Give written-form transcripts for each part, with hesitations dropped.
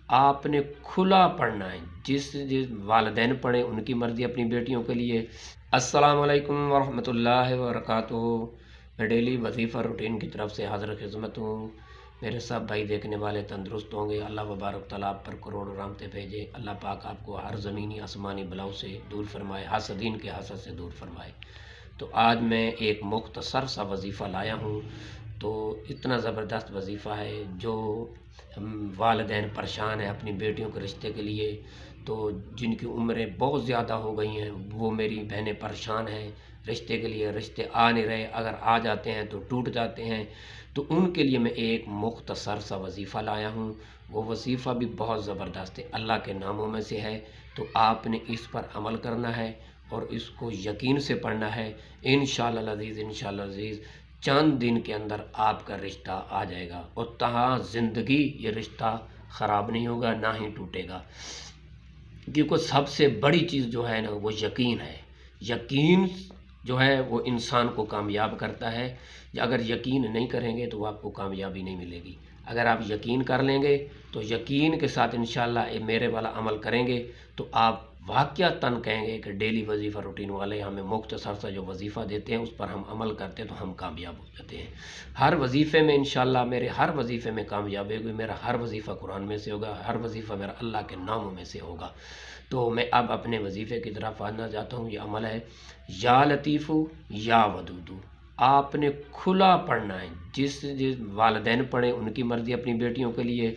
आपने खुला पढ़ना है, जिस वालिदैन पढ़ें उनकी मर्ज़ी अपनी बेटियों के लिए। अस्सलाम वालेकुम वरहमतुल्लाहि वबरकातुहू। मैं डेली वजीफ़ा रूटीन की तरफ से हाज़िर खिदमत हूँ। मेरे सब भाई देखने वाले तंदुरुस्त होंगे। अल्लाह वबारक तआला आप पर करोड़ों रहमतें भेजे। अल्लाह पाक आपको हर ज़मीनी आसमानी बलाओं से दूर फरमाए, हासदीन के हसद से दूर फरमाए। तो आज मैं एक मुख्तसर सा वजीफ़ा लाया हूँ। तो इतना ज़बरदस्त वजीफ़ा है, जो वालिदैन परेशान हैं अपनी बेटियों के रिश्ते के लिए, तो जिनकी उम्रें बहुत ज़्यादा हो गई हैं, वो मेरी बहनें परेशान हैं रिश्ते के लिए, रिश्ते आ नहीं रहे, अगर आ जाते हैं तो टूट जाते हैं। तो उनके लिए मैं एक मुख्तसर सा वजीफ़ा लाया हूँ। वो वजीफ़ा भी बहुत ज़बरदस्त है, अल्लाह के नामों में से है। तो आपने इस पर अमल करना है और इसको यकीन से पढ़ना है। इंशाअल्लाह अज़ीज़, इंशाअल्लाह अज़ीज़, चंद दिन के अंदर आपका रिश्ता आ जाएगा और तहाँ ज़िंदगी ये रिश्ता ख़राब नहीं होगा, ना ही टूटेगा। क्योंकि सबसे बड़ी चीज़ जो है ना, वो यकीन है। यकीन जो है वो इंसान को कामयाब करता है। अगर यकीन नहीं करेंगे तो आपको कामयाबी नहीं मिलेगी। अगर आप यकीन कर लेंगे तो यकीन के साथ इंशाअल्लाह ये मेरे वाला अमल करेंगे तो आप वाक़यातन कहेंगे कि डेली वजीफ़ा रूटीन वाले हमें मुख्तसर सा जो वजीफ़ा देते हैं उस पर हम अमल करते हैं तो हम कामयाब हो जाते हैं। हर वजीफ़े में इंशाअल्लाह मेरे हर वजीफ़े में कामयाबी होगी। मेरा हर वजीफ़ा कुरान में से होगा, हर वजीफ़ा मेरा अल्लाह के नामों में से होगा। तो मैं अब अपने वजीफ़े की तरफ आना चाहता हूँ। ये अमल है या लतीफ़ू या वदूदू। आपने खुला पढ़ना है, जिस वालिदैन पढ़ें उनकी मर्ज़ी अपनी बेटियों के लिए,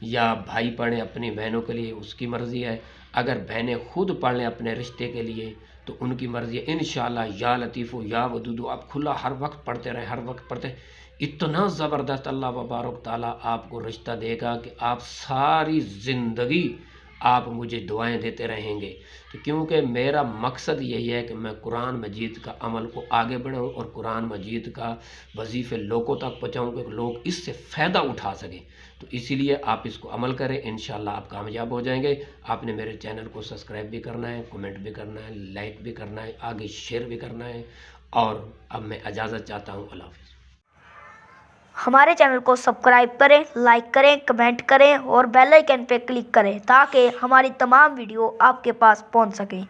या भाई पढ़ें अपनी बहनों के लिए, उसकी मर्ज़ी है। अगर बहनें खुद पढ़ लें अपने रिश्ते के लिए तो उनकी मर्ज़ी है। इंशाअल्लाह या लतीफ़ू या वदूदू आप खुला हर वक्त पढ़ते रहें, हर वक्त पढ़ते। इतना ज़बरदस्त अल्लाह तबारक ताला आपको रिश्ता देगा कि आप सारी ज़िंदगी आप मुझे दुआएं देते रहेंगे। तो क्योंकि मेरा मकसद यही है कि मैं कुरान मजीद का अमल को आगे बढ़ाऊँ और कुरान मजीद का वजीफ़े लोगों तक पहुँचाऊँ कि लोग इससे फ़ायदा उठा सकें। तो इसीलिए आप इसको अमल करें, इंशाअल्लाह आप कामयाब हो जाएंगे। आपने मेरे चैनल को सब्सक्राइब भी करना है, कमेंट भी करना है, लाइक भी करना है, आगे शेयर भी करना है। और अब मैं इजाज़त चाहता हूँ। अल्लाह हाफ़िज़। हमारे चैनल को सब्सक्राइब करें, लाइक करें, कमेंट करें और बेल आइकन पे क्लिक करें ताकि हमारी तमाम वीडियो आपके पास पहुंच सकें।